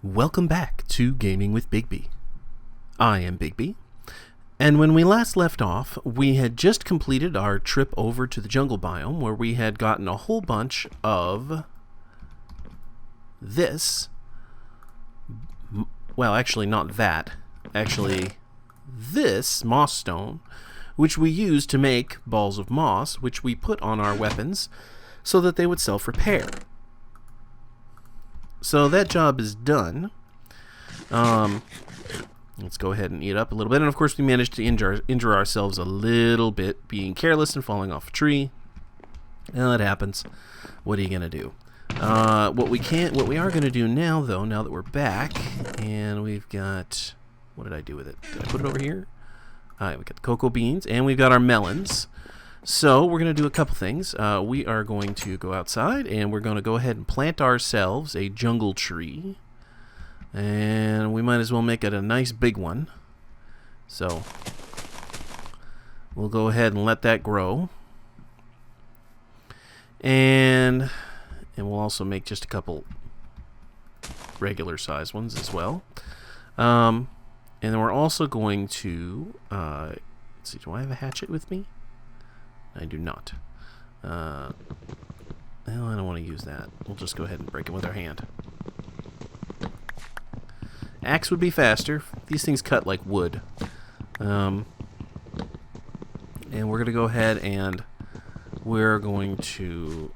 Welcome back to Gaming with Bigby. I am Bigby, and when we last left off, we had just completed our trip over to the jungle biome where we had gotten a whole bunch of this. Well, actually not that. Actually, this moss stone, which we used to make balls of moss, which we put on our weapons so that they would self-repair. So that job is done. Let's go ahead and eat up a little bit. And of course we managed to injure ourselves a little bit, being careless and falling off a tree. Well, it happens. What are you gonna do? What we are gonna do now, though, now that we're back, and we've got, what did I do with it? Did I put it over here? Alright, we got the cocoa beans, and we've got our melons. So we're going to do a couple things. We are going to go outside and we're going to go ahead and plant ourselves a jungle tree. And we might as well make it a nice big one. So we'll go ahead and let that grow. And we'll also make just a couple regular size ones as well. And then we're also going to, let's see, do I have a hatchet with me? I do not. Well, I don't want to use that. We'll just go ahead and break it with our hand. Axe would be faster. These things cut like wood. And we're going to go ahead and we're going to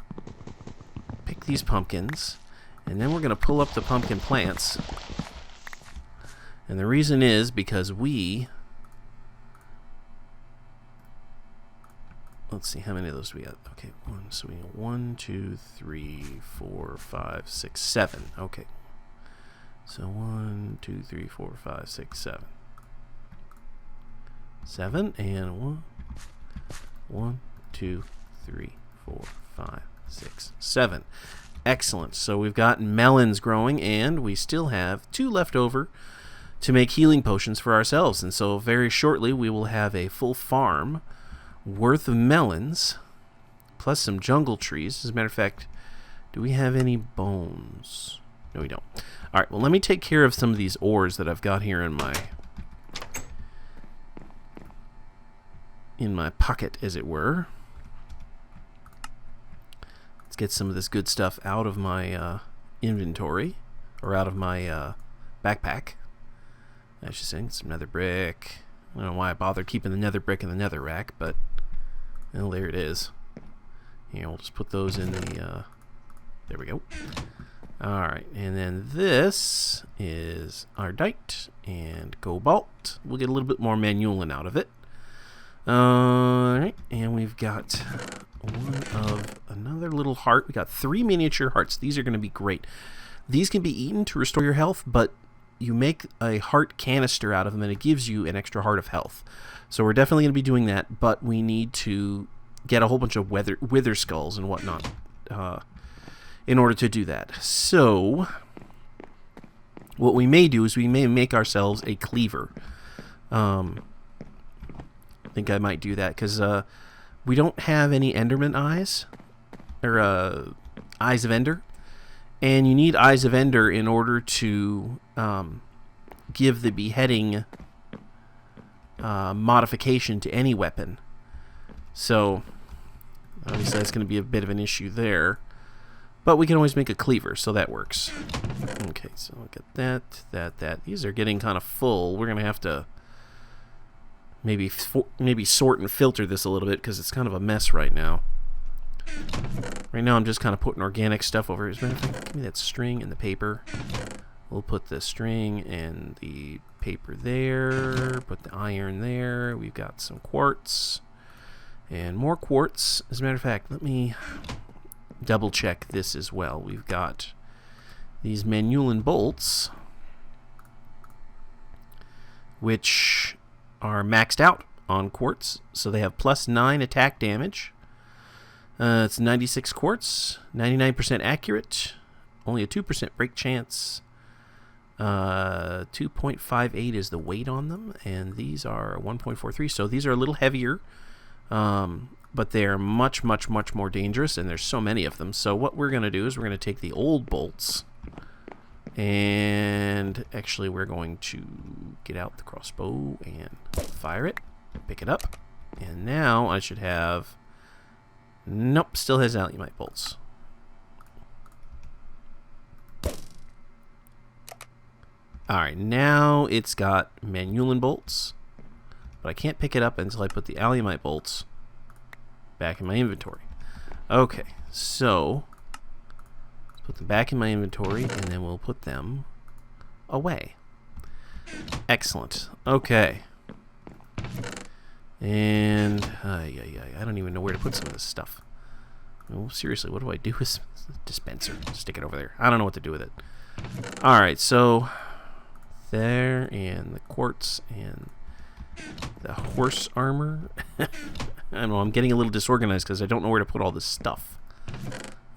pick these pumpkins. And then we're going to pull up the pumpkin plants. And the reason is because we... Let's see, how many of those do we got? Okay, so we got 1, 2, 3, 4, 5, 6, 7. Okay. So 1, 2, 3, 4, 5, 6, 7. 7 and 1, 2, 3, 4, 5, 6, 7. Excellent. So we've got melons growing, and we still have 2 left over to make healing potions for ourselves. And so very shortly we will have a full farm worth of melons, plus some jungle trees. As a matter of fact, do we have any bones? No, we don't. Alright, well, let me take care of some of these ores that I've got here in my pocket, as it were. Let's get some of this good stuff out of my inventory, or out of my backpack. I should say, some nether brick. I don't know why I bothered keeping the nether brick in the nether rack, but well, there it is. Here, we'll just put those in the, there we go. Alright, and then this is ardite and cobalt. We'll get a little bit more manulin out of it. Alright, and we've got another little heart. We got 3 miniature hearts. These are going to be great. These can be eaten to restore your health, but you make a heart canister out of them and it gives you an extra heart of health. So we're definitely going to be doing that, but we need to get a whole bunch of wither skulls and whatnot in order to do that. So what we may do is we may make ourselves a cleaver. I think I might do that because we don't have any Enderman eyes, or eyes of Ender. And you need Eyes of Ender in order to give the beheading modification to any weapon. So, obviously that's going to be a bit of an issue there. But we can always make a cleaver, so that works. Okay, so look at that. These are getting kind of full. We're going to have to maybe sort and filter this a little bit because it's kind of a mess right now. Right now I'm just kind of putting organic stuff over here. Give me that string and the paper. We'll put the string and the paper there. Put the iron there. We've got some quartz. And more quartz. As a matter of fact, let me double check this as well. We've got these manulin bolts, which are maxed out on quartz. So they have +9 attack damage. It's 96 quartz, 99% accurate, only a 2% break chance. 2.58 is the weight on them, and these are 1.43. So these are a little heavier, but they're much, much, much more dangerous, and there's so many of them. So what we're going to do is we're going to take the old bolts, and And actually, we're going to get out the crossbow and fire it. Pick it up. And now I should have... Nope, still has alumite bolts. Alright, now it's got Manulin bolts. But I can't pick it up until I put the alumite bolts back in my inventory. Okay, so... let's put them back in my inventory, and then we'll put them away. Excellent. Okay. And I don't even know where to put some of this stuff. Oh, seriously, what do I do with dispenser? Stick it over there. I don't know what to do with it. Alright, so there, and the quartz, and the horse armor. I don't know, I'm getting a little disorganized because I don't know where to put all this stuff.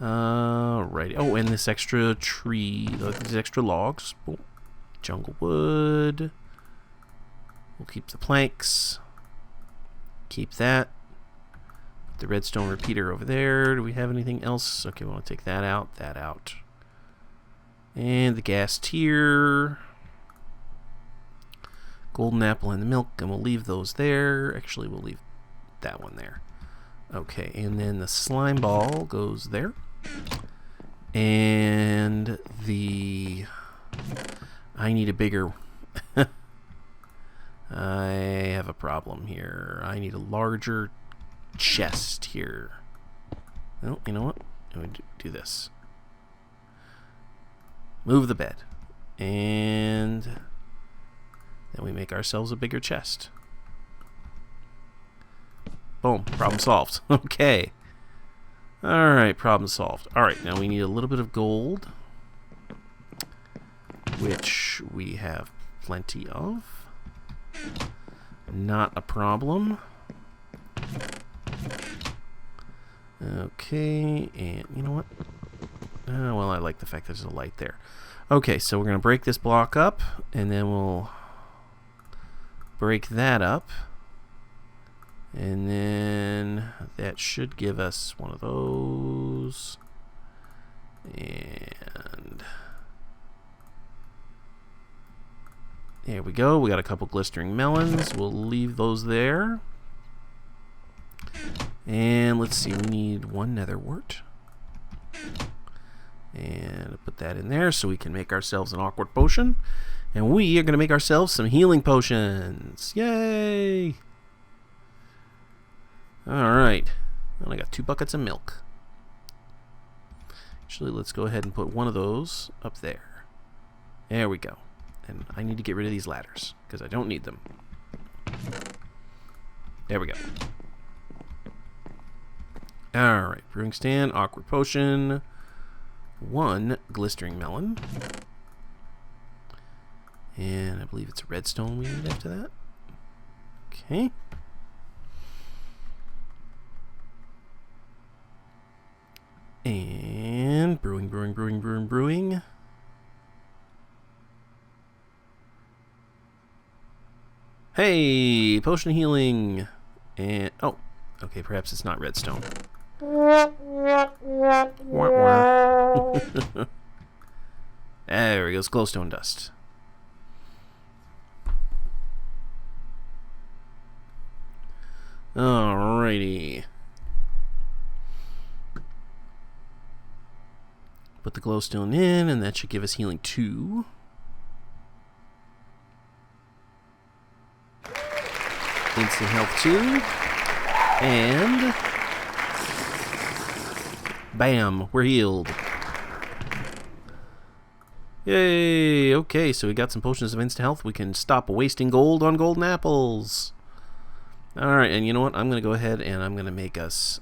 Right. Oh, and this extra tree, these extra logs. Oh, jungle wood. We'll keep the planks. Keep that. Put the redstone repeater over there. Do we have anything else? Okay, we want to take that out. That out. And the gas tier. Golden apple and the milk, and we'll leave those there. Actually, we'll leave that one there. Okay, and then the slime ball goes there. And the... I need a bigger... I have a problem here. I need a larger chest here. Well, you know what? I'm going to do this. Move the bed. And then we make ourselves a bigger chest. Boom. Problem solved. Okay. Alright, problem solved. Alright, now we need a little bit of gold, which we have plenty of. Not a problem. Okay, and you know what? Well, I like the fact that there's a light there. Okay, so we're going to break this block up, and then we'll break that up. And then that should give us one of those. And there we go. We got a couple glistering melons. We'll leave those there. And let's see, we need one nether wart. And put that in there so we can make ourselves an awkward potion. And we are going to make ourselves some healing potions. Yay! Alright. And I got 2 buckets of milk. Actually, let's go ahead and put one of those up there. There we go. And I need to get rid of these ladders, because I don't need them. There we go. Alright, brewing stand, awkward potion, 1 glistering melon. And I believe it's a redstone we need after that. Okay. And brewing. Hey, potion of healing. And oh, okay, perhaps it's not redstone. There we go, it's glowstone dust. Alrighty. Put the glowstone in, and that should give us healing 2. Instant health 2. And bam, we're healed. Yay! Okay, so we got some potions of instant health. We can stop wasting gold on golden apples. Alright, and you know what? I'm going to go ahead and I'm going to make us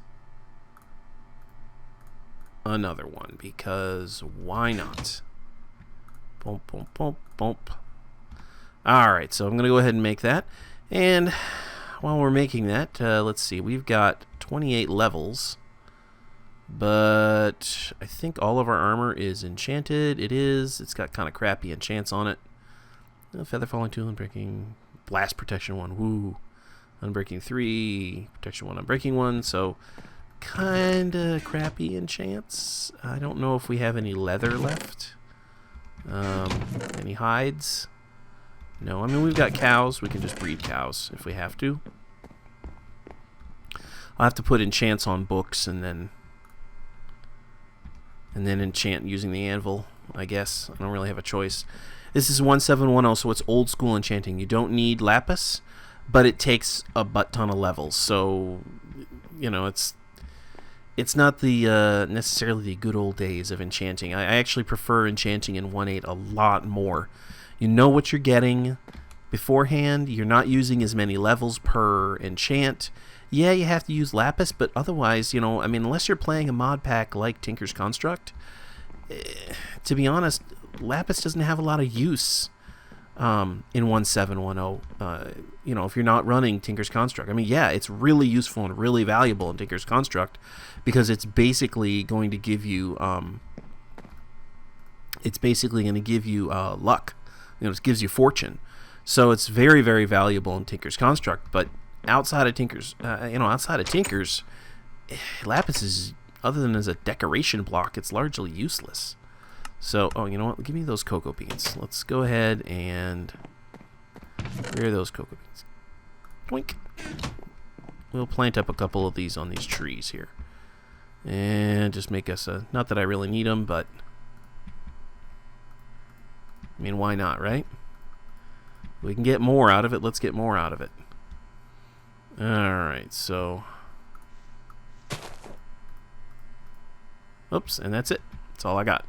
another one, because why not? Boom, boom, boom, boom. Alright, so I'm going to go ahead and make that. And while we're making that, let's see. We've got 28 levels. But I think all of our armor is enchanted. It is. It's got kind of crappy enchants on it. Feather falling 2, unbreaking. Blast protection 1. Woo. Unbreaking 3. Protection 1, unbreaking 1. So kind of crappy enchants. I don't know if we have any leather left. Yeah, Any hides? No, I mean, we've got cows. We can just breed cows if we have to. I'll have to put enchants on books and then enchant using the anvil, I guess. I don't really have a choice. This is 1710, so it's old school enchanting. You don't need lapis, but it takes a butt ton of levels. So, you know, it's not the necessarily the good old days of enchanting. I actually prefer enchanting in 1.8 a lot more. You know what you're getting beforehand. You're not using as many levels per enchant. Yeah, you have to use lapis, but otherwise, you know, I mean, unless you're playing a mod pack like Tinker's Construct, to be honest, lapis doesn't have a lot of use in 1710. You know, if you're not running Tinker's Construct. I mean, yeah, it's really useful and really valuable in Tinker's Construct because it's basically going to give you luck. You know, it gives you fortune. So it's very, very valuable in Tinker's Construct, but outside of Tinker's, lapis is, other than as a decoration block, it's largely useless. So, oh, you know what? Give me those cocoa beans. Let's go ahead and... Where are those cocoa beans? Doink. We'll plant up a couple of these on these trees here. And just make us a... Not that I really need them, but... I mean, why not, right? We can get more out of it. Let's get more out of it. Alright, so... Oops, and that's it. That's all I got.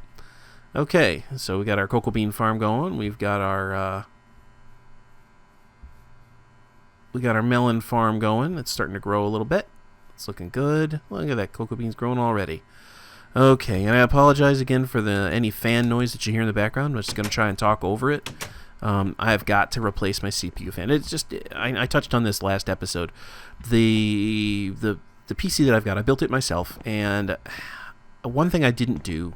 Okay, so we got our cocoa bean farm going. We've got our melon farm going. It's starting to grow a little bit. It's looking good. Look at that, cocoa beans growing already. Okay, and I apologize again for any fan noise that you hear in the background. I'm just going to try and talk over it. I've got to replace my CPU fan. It's just, I touched on this last episode. The PC that I've got, I built it myself, and one thing I didn't do,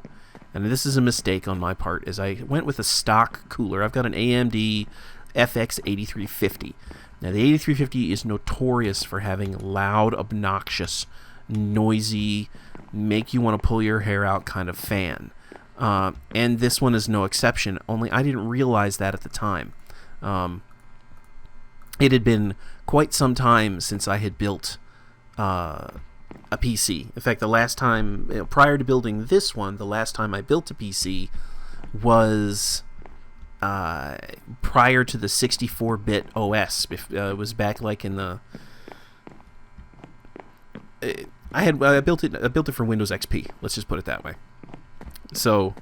and this is a mistake on my part, is I went with a stock cooler. I've got an AMD FX8350. Now, the 8350 is notorious for having loud, obnoxious, noisy, make you want to pull your hair out kind of fan. And this one is no exception, only I didn't realize that at the time. It had been quite some time since I had built a PC. In fact, the last time, prior to building this one, the last time I built a PC was prior to the 64-bit OS. It was back like in the... I built it for Windows XP. Let's just put it that way. So,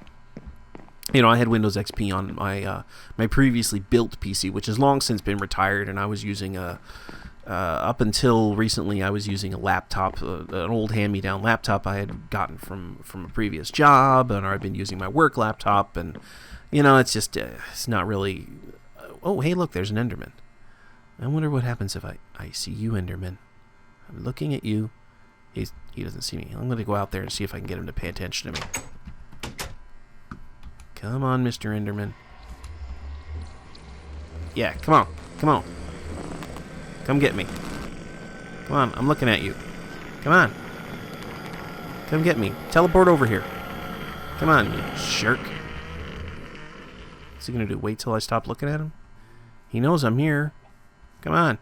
you know, I had Windows XP on my my previously built PC, which has long since been retired, and I was using up until recently, I was using a laptop, an old hand-me-down laptop I had gotten from a previous job, and I've been using my work laptop, and, you know, it's just, it's not really... Oh, hey, look, there's an Enderman. I wonder what happens if I see you, Enderman. I'm looking at you. He doesn't see me. I'm going to go out there and see if I can get him to pay attention to me. Come on, Mr. Enderman. Yeah, come on. Come on. Come get me. Come on, I'm looking at you. Come on. Come get me. Teleport over here. Come on, you jerk. What's he going to do? Wait till I stop looking at him? He knows I'm here. Come on.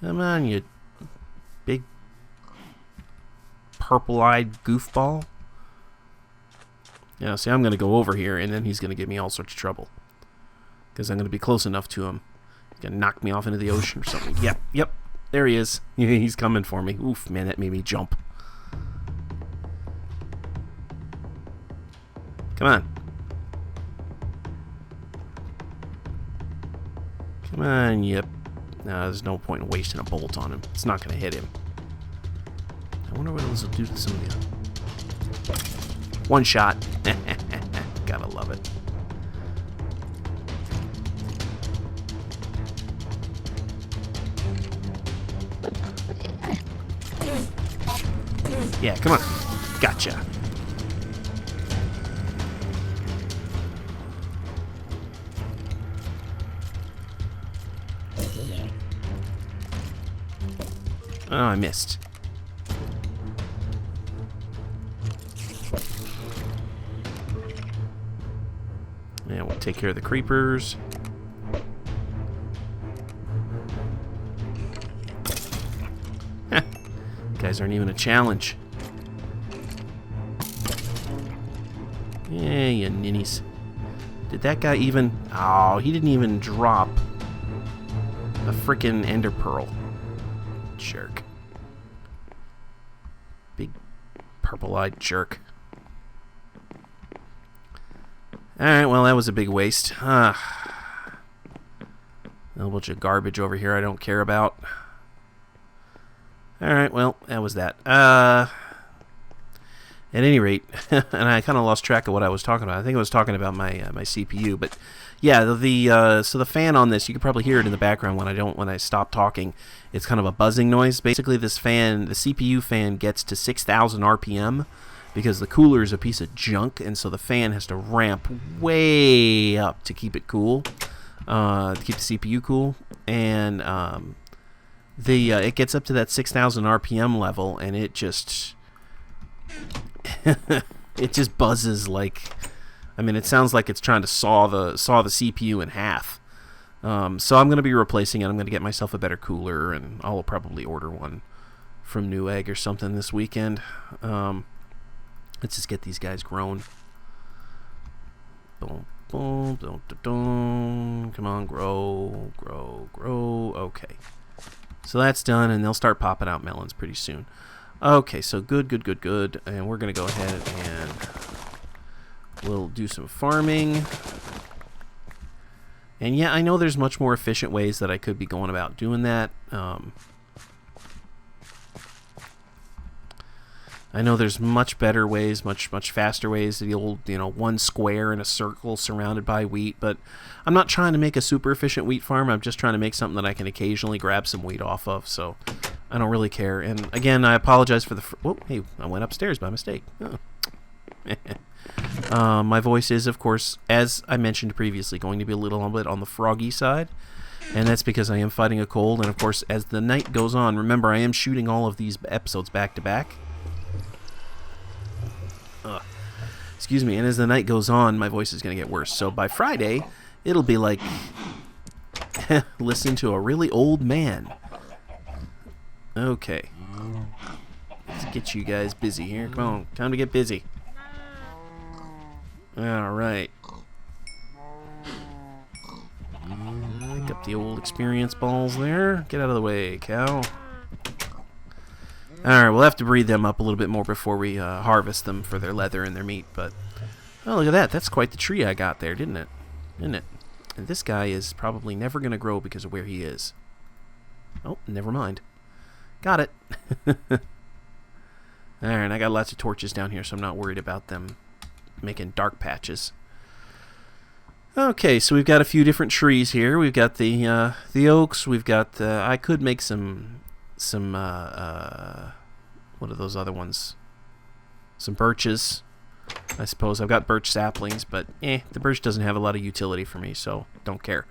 Come on, you big purple-eyed goofball. Yeah, see, I'm going to go over here, and then he's going to give me all sorts of trouble. Because I'm going to be close enough to him. He's going to knock me off into the ocean or something. Yep. There he is. He's coming for me. Oof, man, that made me jump. Come on. Come on, yep. No, there's no point in wasting a bolt on him. It's not going to hit him. I wonder what this will do to some of you. One shot. Gotta love it. Yeah, come on. Gotcha. Oh, I missed. And we'll take care of the creepers. Guys aren't even a challenge. Yeah, you ninnies. Did that guy even... Oh, he didn't even drop a frickin' ender pearl. Jerk. Big purple-eyed jerk. Alright, well, that was a big waste. A bunch of garbage over here I don't care about. Alright, well, that was that. At any rate, and I kind of lost track of what I was talking about. I think I was talking about my my CPU, but yeah, so the fan on this, you can probably hear it in the background when I stop talking. It's kind of a buzzing noise. Basically, this fan, the CPU fan, gets to 6,000 RPM because the cooler is a piece of junk, and so the fan has to ramp way up to keep it cool, to keep the CPU cool, and it gets up to that 6,000 RPM level, and it just it just buzzes like, I mean, it sounds like it's trying to saw the CPU in half. So I'm going to be replacing it. I'm going to get myself a better cooler, and I'll probably order one from Newegg or something this weekend. Let's just get these guys grown. Boom, boom, boom, boom, boom. Come on, grow, grow, grow. Okay. So that's done, and they'll start popping out melons pretty soon. Okay, so good, good, good, good. And we're going to go ahead and we'll do some farming. And yeah, I know there's much more efficient ways that I could be going about doing that. I know there's much better ways, much faster ways. The old, one square in a circle surrounded by wheat. But I'm not trying to make a super efficient wheat farm. I'm just trying to make something that I can occasionally grab some wheat off of. So I don't really care. And again, I apologize for the... Whoa, hey, I went upstairs by mistake. Oh. My voice is, of course, as I mentioned previously, going to be a little bit on the froggy side. And that's because I am fighting a cold. And of course, as the night goes on, remember, I am shooting all of these episodes back to back. Excuse me, and as the night goes on, my voice is going to get worse. So by Friday, it'll be like listen to a really old man. Okay. Let's get you guys busy here. Come on, time to get busy. Alright. Pick up the old experience balls there. Get out of the way, cow. Alright, we'll have to breed them up a little bit more before we harvest them for their leather and their meat, but... Oh, look at that. That's quite the tree I got there, didn't it? Isn't it? And this guy is probably never going to grow because of where he is. Oh, never mind. Got it. Alright, I got lots of torches down here, so I'm not worried about them making dark patches. Okay, so we've got a few different trees here. We've got the oaks. We've got... I could make some what are those other ones? Some birches, I suppose. I've got birch saplings, but the birch doesn't have a lot of utility for me, so don't care.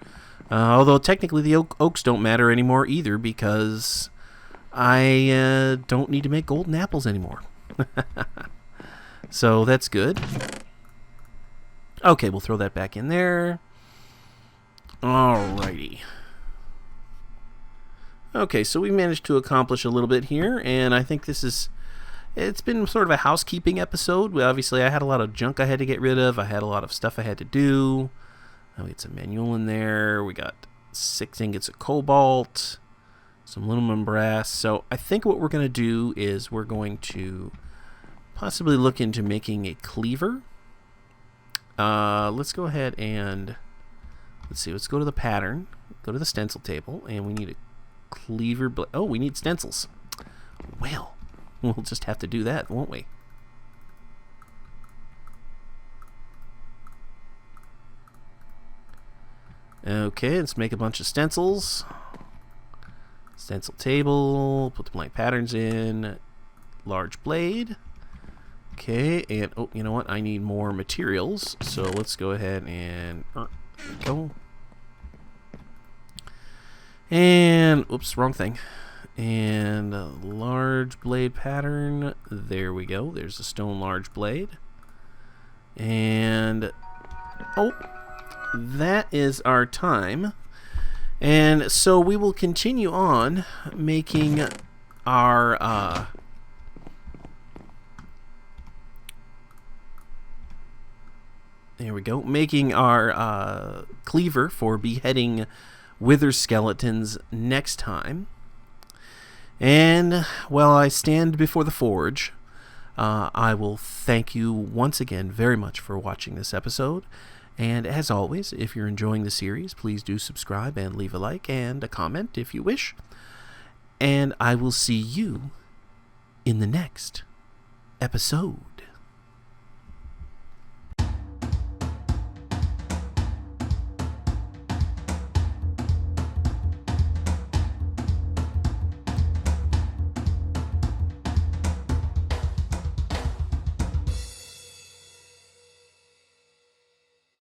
Although technically the oaks don't matter anymore either, because I don't need to make golden apples anymore. So that's good. Okay, we'll throw that back in there. Alrighty. Okay, so we managed to accomplish a little bit here, and I think it's been sort of a housekeeping episode. Obviously, I had a lot of junk I had to get rid of. I had a lot of stuff I had to do. We got some manual in there. We got 6 ingots of cobalt, some aluminum brass. So I think what we're going to do is we're going to possibly look into making a cleaver. Let's go ahead and, let's see, let's go to the pattern, go to the stencil table, and we need a cleaver blade. Oh, we need stencils. Well, we'll just have to do that, won't we? Okay, let's make a bunch of stencils. Stencil table, put the blank patterns in, large blade. Okay, and oh, you know what? I need more materials, so let's go ahead and go. And, oops, wrong thing. And a large blade pattern. There we go. There's a stone large blade. And, oh, that is our time. And so we will continue on making our there we go, making our cleaver for beheading wither skeletons next time. And while I stand before the forge, I will thank you once again very much for watching this episode. And as always, if you're enjoying the series, please do subscribe and leave a like and a comment if you wish. And I will see you in the next episode.